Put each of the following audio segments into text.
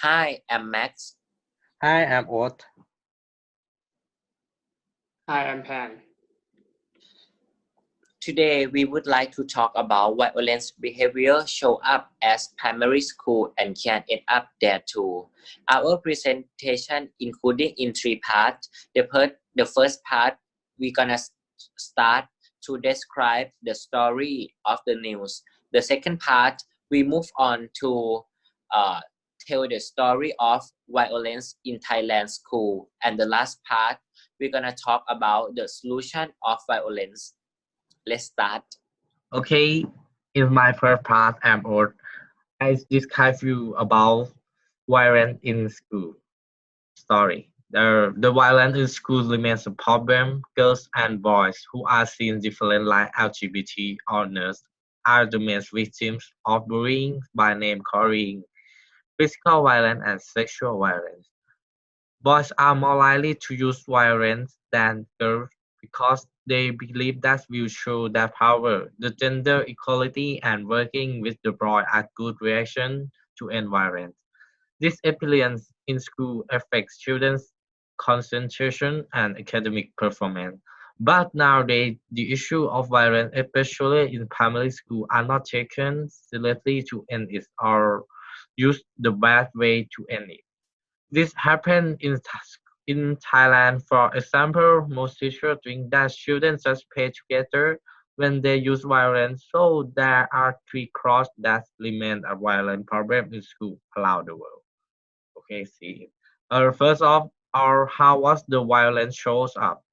Hi, I'm Max. Hi, I'm Oth. Hi, I'm Pan. Today, we would like to talk about violence behavior show up as primary school and can end up there too. Our presentation including in three parts. The first part, we're gonna start to describe the story of the news. The second part, we move on to tell the story of violence in Thailand school. And the last part, we're gonna talk about the solution of violence. Let's start. Okay, in my first part, I'm Oth. I describe you about violence in school. Story. The violence in school remains a problem. Girls and boys who are seen different like LGBT or nurse are the main victims of bullying by name calling, physical violence and sexual violence. Boys are more likely to use violence than girls because they believe that will show their power. The gender equality and working with the boy are good reaction to end violence. This appearance in school affects children's concentration and academic performance. But nowadays, the issue of violence, especially in primary school, are not taken seriously to end it or use the bad way to end it. This happened in Thailand, for example. Most teachers think that students just play together when they use violence, so there are three cross that remain a violent problem in schools around the world. Okay, see. First off, how was the violence shows up?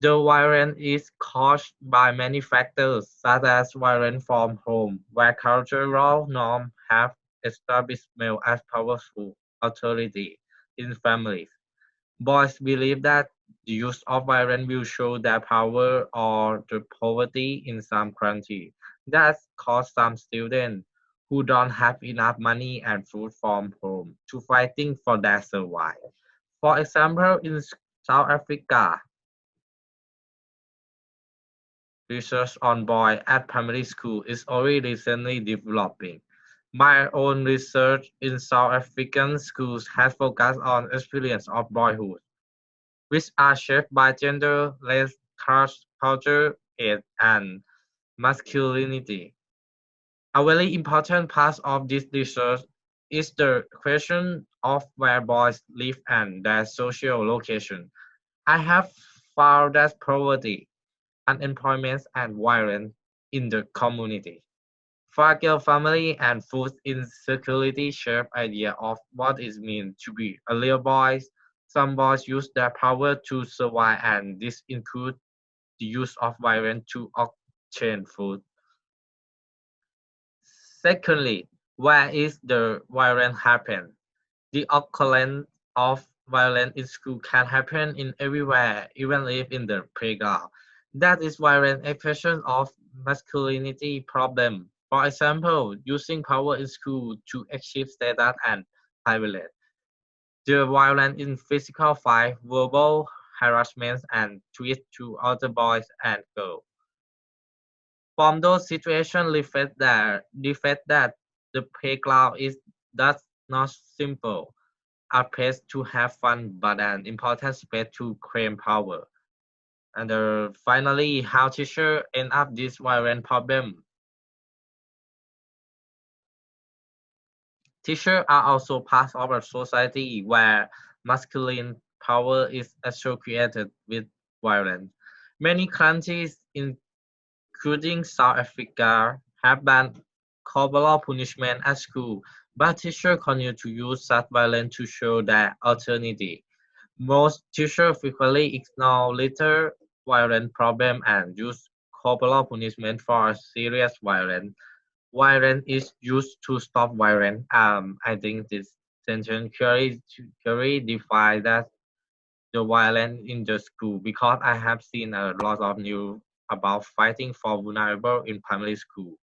The violence is caused by many factors, such as violence from home, where cultural norms have established male as powerful authority in families. Boys believe that the use of violence will show their power or the poverty in some countries. That cause some students who don't have enough money and food from home to fighting for their survival. For example, in South Africa, research on boys at primary school is only recently developing. My own research in South African schools has focused on experience of boyhood, which are shaped by gender, race, caste, culture, age, and masculinity. A very important part of this research is the question of where boys live and their social location. I have found that poverty, unemployment, and violence in the community. Fragile family and food insecurity shape idea of what it means to be a real boy. Some boys use their power to survive, and this includes the use of violence to obtain food. Secondly, where is the violence happen? The occurrence of violence in school can happen in everywhere, even if in the playground. That is violent expression of masculinity problem. For example, using power in school to achieve status and privilege. The violence in physical fight, verbal harassment, and threats to other boys and girls. From those situations reflect that the playground is thus not simple a place to have fun but an important space to claim power. And finally, how teachers end up this violent problem. Teachers are also part of a society where masculine power is associated with violence. Many countries, including South Africa, have banned corporal punishment at school, but teachers continue to use such violence to show their authority. Most teachers frequently ignore little violent problems and use corporal punishment for serious violence. Violence is used to stop violence. I think this sentence clearly defines that the violence in the school because I have seen a lot of news about fighting for vulnerable in primary school,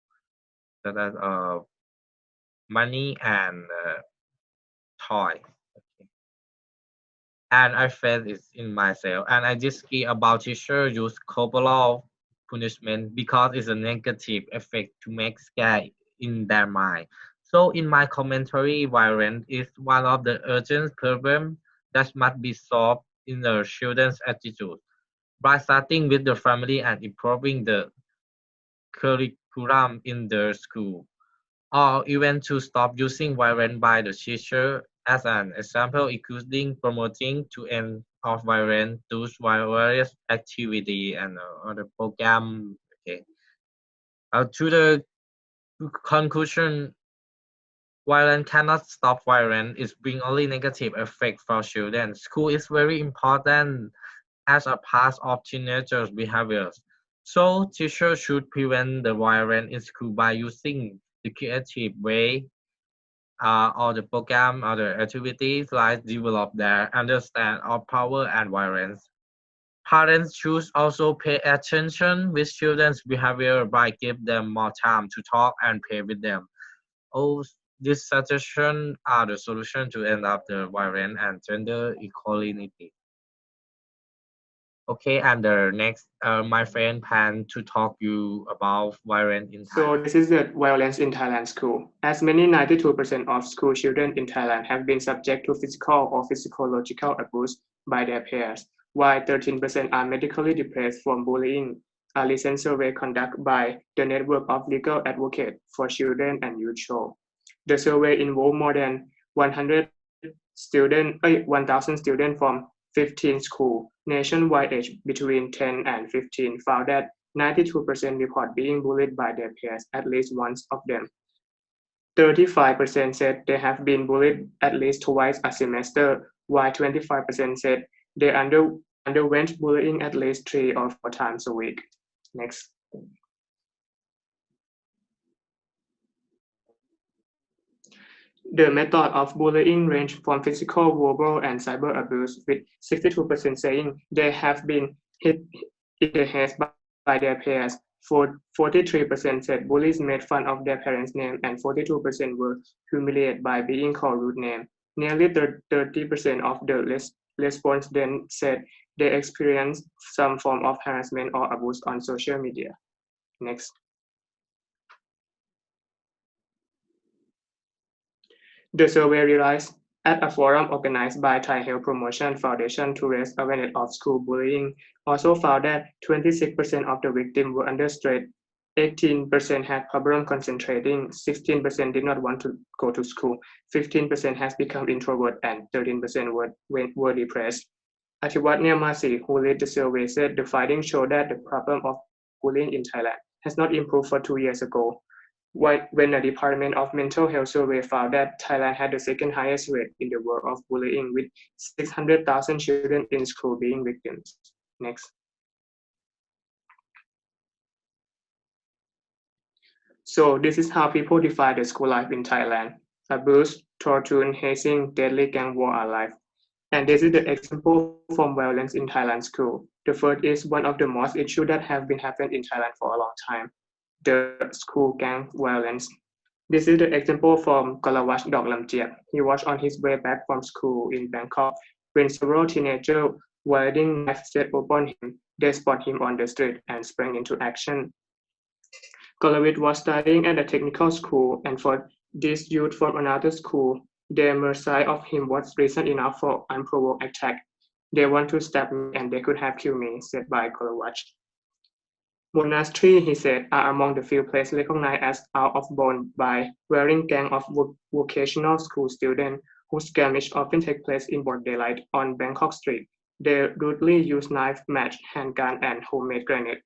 such as money and toy. And I felt it in myself. And I just care about teacher use corporal punishment because it's a negative effect to make scare in their mind. So in my commentary, violence is one of the urgent problems that must be solved in the children's attitude by starting with the family and improving the curriculum in the school, or even to stop using violence by the teacher. As an example, including promoting to end of violence through various activity and other program. Okay. To the conclusion, violence cannot stop violence. It brings only negative effect for children. School is very important as a part of teenagers' behaviors. So teachers should prevent the violence in school by using the creative way or the program or the activities like develop their understand of power and violence. Parents should also pay attention with children's behavior by give them more time to talk and play with them. All these suggestions are the solution to end up the violence and gender equality. Okay, and the next, my friend plan to talk you about violence in So Thailand. this is the violence in Thailand school. As many 92% of school children in Thailand have been subject to physical or physiological abuse by their peers, while 13% are medically depressed from bullying. A recent survey conducted by the Network of Legal Advocates for Children and Youth show. The survey involved more than 1,000 students from 15 schools nationwide aged between 10 and 15 found that 92% report being bullied by their peers at least once of them. 35% said they have been bullied at least twice a semester, while 25% said they underwent bullying at least 3 or 4 times a week. Next. The method of bullying range from physical, verbal, and cyber abuse, with 62% saying they have been hit in the head by their peers. 43% said bullies made fun of their parents' name, and 42% were humiliated by being called rude name. Nearly 30% of the respondents said they experienced some form of harassment or abuse on social media. Next. The survey realized at a forum organized by Thai Health Promotion Foundation to raise awareness of school bullying also found that 26% of the victims were under stress, 18% had problem concentrating, 16% did not want to go to school, 15% has become introvert, and 13% were depressed. Athivat Niamasi, who led the survey, said the findings show that the problem of bullying in Thailand has not improved for 2 years ago. When the Department of Mental Health survey found that Thailand had the second highest rate in the world of bullying, with 600,000 children in school being victims. Next. So this is how people define the school life in Thailand. Abuse, torture, hazing, deadly gang war are life. And this is the example from violence in Thailand school. The first is one of the most issues that have been happening in Thailand for a long time, the school gang violence. This is the example from Kalawach Dok Lamjiat. He was on his way back from school in Bangkok when several teenagers wielding knives set upon him. They spot him on the street and sprang into action. Kalawit was studying at a technical school, and for this youth from another school, their mercy of him was reason enough for unprovoked attack. They want to stab me and they could have killed me, said by Kalawach. Monastery, he said, are among the few places recognized as out of bounds by wearing gang of vocational school students whose skirmish often take place in broad daylight on Bangkok street. They rudely use knife, match, handgun, and homemade grenade.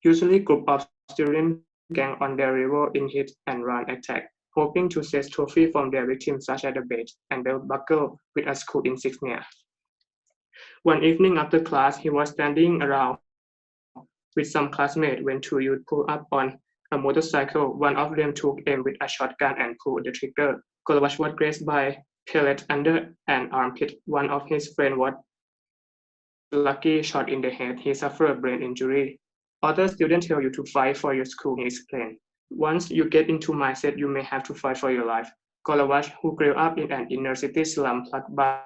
Usually group of students gang on their river in hit and run attack, hoping to seize trophy from their victims such as a badge and belt buckle with a school insignia. One evening after class, he was standing around with some classmates when two youths pulled up on a motorcycle. One of them took aim with a shotgun and pulled the trigger. Kalawach was grazed by pellet under an armpit. One of his friends was lucky shot in the head. He suffered a brain injury. Other students tell you to fight for your school, he explained. Once you get into mindset, you may have to fight for your life. Kalawach, who grew up in an inner city slum plagued by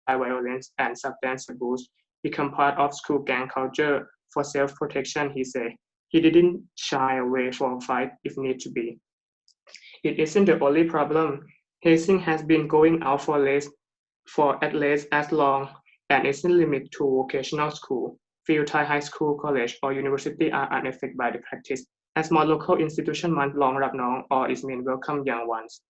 violence and substance abuse, become part of school gang culture for self-protection, he said. He didn't shy away from a fight if need to be. It isn't the only problem. Hazing has been going out for at least as long and isn't limited to vocational school. Few Thai high school, college, or university are unaffected by the practice, as more local institution long Rap Nong or its main welcome young ones.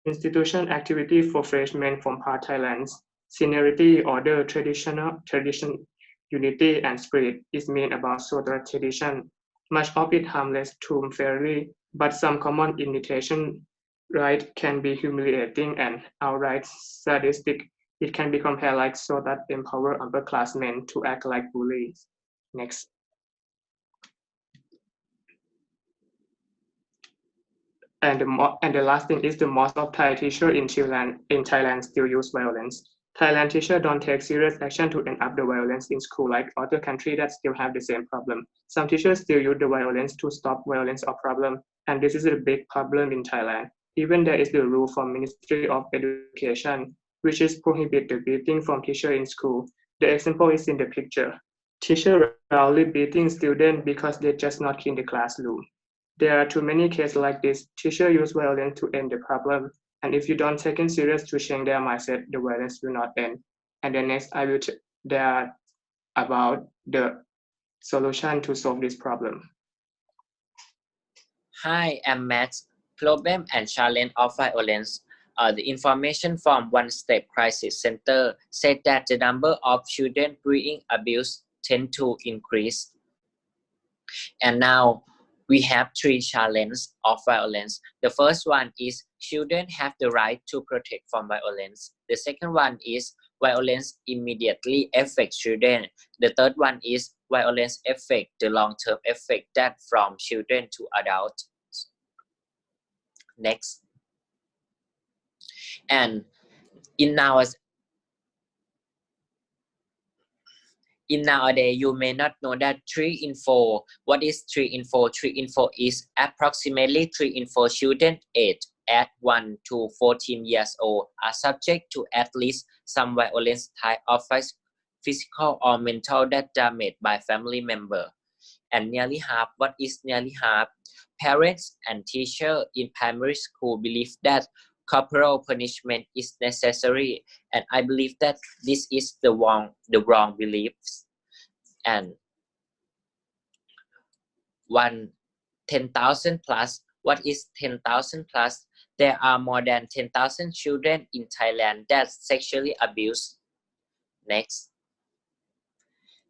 Institution activity for freshmen from part Thailand's seniority, order, tradition, unity, and spirit is made about Suradech tradition. Much of it harmless to fairly, but some common imitation right can be humiliating and outright sadistic. It can be compared like so that empower upperclassmen to act like bullies. Next. And the last thing is the most of Thai teachers in Thailand still use violence. Thailand teachers don't take serious action to end up the violence in school like other countries that still have the same problem. Some teachers still use the violence to stop violence or problem, and this is a big problem in Thailand. Even there is the rule from Ministry of Education, which is prohibit the beating from teacher in school. The example is in the picture. Teacher rarely beating students because they just not clean the classroom. There are too many cases like this. Teachers use violence to end the problem, and if you don't take it serious to change their mindset, the violence will not end. And the next I will there about the solution to solve this problem. Hi, I'm Matt. Problem and challenge of violence. The information from One Step Crisis Center said that the number of children being abused tend to increase. And now we have three challenges of violence. The first one is children have the right to protect from violence. The second one is violence immediately affects children. The third one is violence affect the long-term effect that from children to adults. Next. And in nowadays, you may not know that 3 in 4. What is 3 in 4? 3 in 4 is approximately 3 in 4 children aged at 1 to 14 years old are subject to at least some violence type of physical or mental that damage by family member. And nearly half, what is nearly half? Parents and teachers in primary school believe that corporal punishment is necessary, and I believe that this is the wrong beliefs. And 10,000 plus. What is 10,000 plus? There are more than 10,000 children in Thailand that sexually abused. Next.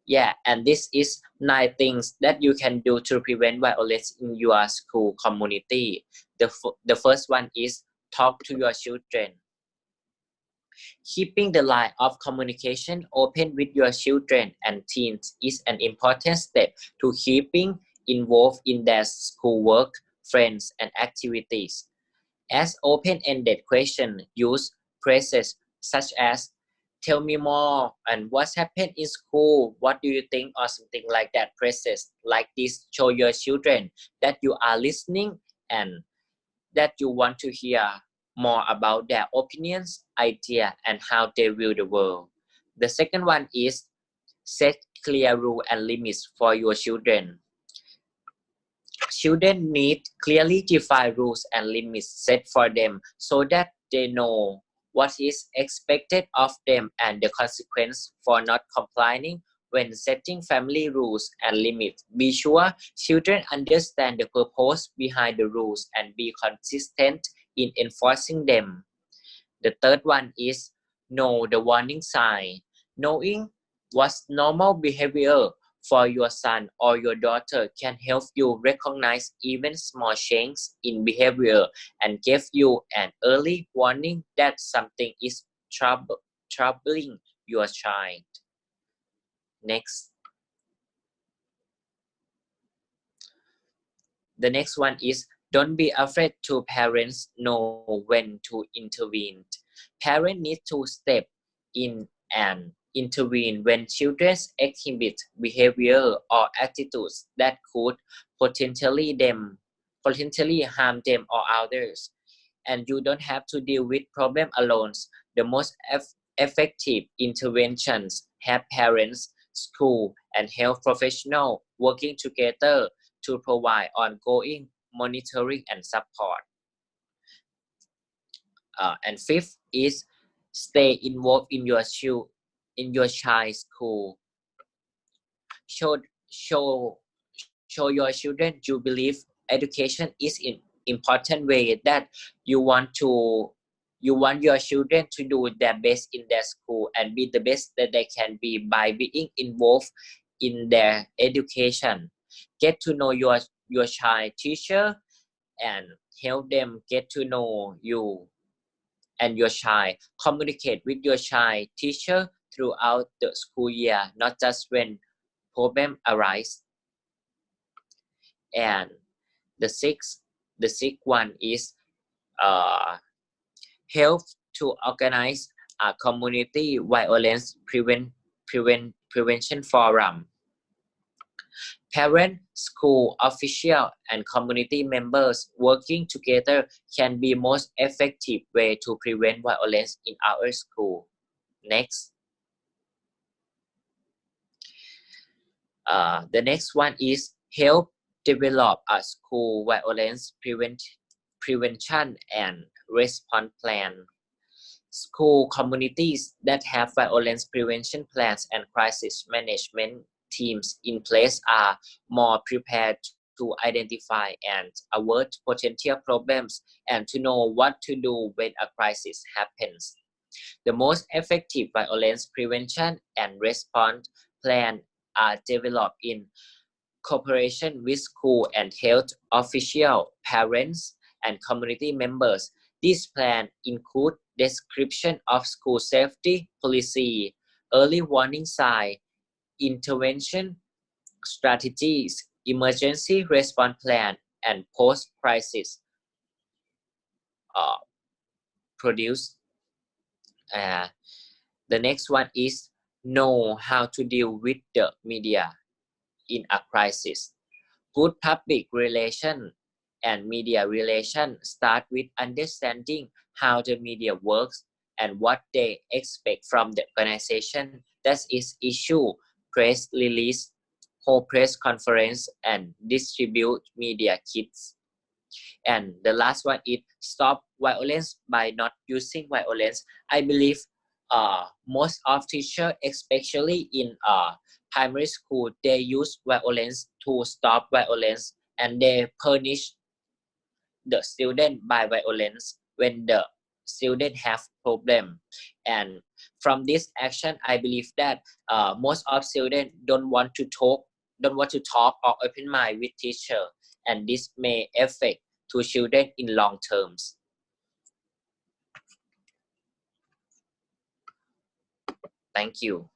Yeah, and this is 9 things that you can do to prevent violence in your school community. The first one is talk to your children. Keeping the line of communication open with your children and teens is an important step to keeping involved in their schoolwork, friends, and activities. As open-ended questions, use phrases such as "Tell me more" and "What's happened in school? What do you think?" or something like that. Phrases like this show your children that you are listening and that you want to hear more about their opinions, ideas, and how they view the world. The second one is set clear rules and limits for your children. Children need clearly defined rules and limits set for them so that they know what is expected of them and the consequence for not complying when setting family rules and limits. Be sure children understand the purpose behind the rules and be consistent in enforcing them. The third one is know the warning sign. Knowing what's normal behavior for your son or your daughter can help you recognize even small changes in behavior and give you an early warning that something is troubling your child. Next. The next one is don't be afraid to parents know when to intervene. Parents need to step in and intervene when children exhibit behavior or attitudes that could potentially harm them or others. And you don't have to deal with problem alone. The most effective interventions have parents, school, and health professionals working together to provide ongoing monitoring and support. And fifth is stay involved in your child's school. Show your children you believe education is an important way that you want your children to do their best in their school and be the best that they can be by being involved in their education. Get to know your child teacher and help them get to know you and your child. Communicate with your child teacher throughout the school year, not just when problem arise. And the sixth one is help to organize a community violence prevention forum. Parent, school official, and community members working together can be most effective way to prevent violence in our school. Next. The next one is help develop a school violence prevention and response plan. School communities that have violence prevention plans and crisis management teams in place are more prepared to identify and avert potential problems and to know what to do when a crisis happens. The most effective violence prevention and response plan are developed in cooperation with school and health officials, parents, and community members. This plan includes description of school safety policy, early warning sign, intervention strategies, emergency response plan, and post-crisis produce. The next one is know how to deal with the media in a crisis. Good public relation and media relation start with understanding how the media works and what they expect from the organization that is issue press release, hold press conference, and distribute media kits. And the last one is stop violence by not using violence. I believe most of teachers, especially in primary school, they use violence to stop violence and they punish the student by violence when the student have problem. And from this action, I believe that most of students don't want to talk or open mind with teacher, and this may affect to children in long terms. Thank you.